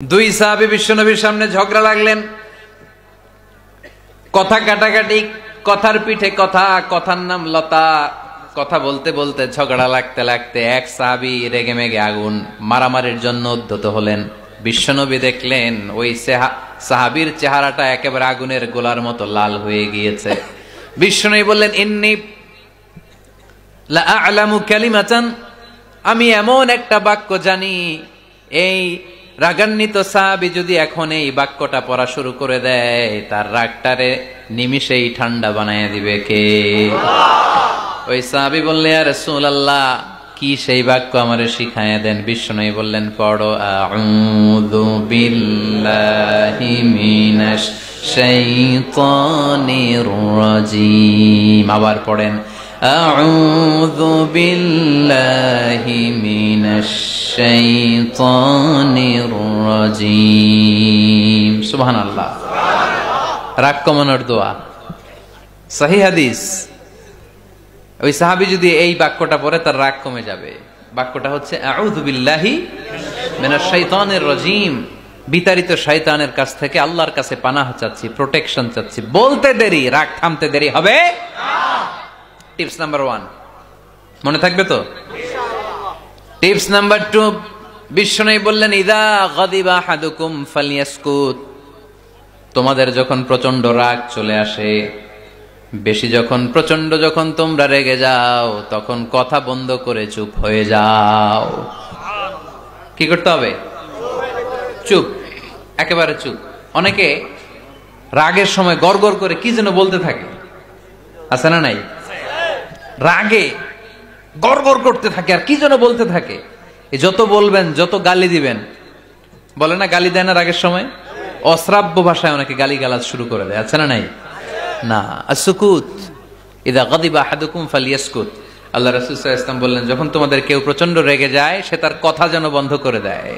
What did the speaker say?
দুই সাহাবী বিশ্বনবীর সামনে ঝগড়া লাগলেন, কথা কাটাকাটি, কথার পিঠে কথা, কথার নাম লতা। কথা বলতে বলতে ঝগড়া লাগতে লাগতে এক সাহাবী রেগে মেগে আগুন, মারামারির জন্য উদ্যত হলেন। বিশ্বনবী দেখলেন ওই সাহাবীর চেহারাটা একেবারে আগুনের গোলার মতো লাল হয়ে গিয়েছে। বিশ্বনবী বললেন, ইন্নী লা আ'লামু কালিমাতান, আমি এমন একটা বাক্য জানি, এই রাগান্বিত সাহাবী যদি এখন এই বাক্যটা পড়া শুরু করে দেয়, তার রাগটারে নিমিষেই ঠান্ডা বানায় দিবে কে? ওই সাহাবী বললেন, ইয়া রাসূলুল্লাহ, কি সেই বাক্য আমারে শিখায়া দেন। বিশ্বনবী বললেন, পড়ো, আউযু বিল্লাহি মিনাশ শাইতানির রাজীম। আবার পড়েন, আউযু বিল্লাহি মিনাশ শাইতানির রাজীম। সুবহানাল্লাহ। রাগ কমানোর দোয়া, সহিহ হাদিস। ওই সাহাবী যদি এই বাক্যটা পড়ে তার রাগ কমে যাবে। বাক্যটা হচ্ছে আউযু বিল্লাহি মিনাশ শাইতানির রাজীম। বিতাড়িত শয়তানের কাছ থেকে আল্লাহর কাছে পানাহ চাচ্ছি, প্রোটেকশন চাচ্ছি। বলতে দেরি, রাগ থামতে দেরি হবে না। টিপস নাম্বার 1 মনে থাকবে তো? টিপস নাম্বার 2, বিশ্বনবী বললেন, ইযা গাদিবা আহাদুকুম ফালইয়াসকুত। তোমাদের যখন প্রচন্ড রাগ চলে আসে, বেশি যখন, প্রচন্ড যখন তোমরা রেগে যাও, তখন কথা বন্ধ করে চুপ হয়ে যাও। কি করতে হবে? চুপ, একেবারে চুপ। অনেকে রাগের সময় গড়গড় করে কি যেন বলতে থাকে, আছে না নাই? রাগে গড়গড় করতে থাকে আর কি যেন বলতে থাকে। যত বলবেন, যত গালি দিবেন, বলে না গালি দেয় না রাগের সময়, অশ্রাব্য ভাষায় অনেকে গালি গালাজ শুরু করে দেয়, আছে না নাই? না, আসুকুত, ইদা গাদিবা আহাদুকুম ফালিয়াসকুত। আল্লাহ রাসূল সাল্লাল্লাহু আলাইহি ওয়াসাল্লাম বললেন, যখন তোমাদের কেউ প্রচন্ড রেগে যায়, সে তার কথা যেন বন্ধ করে দেয়।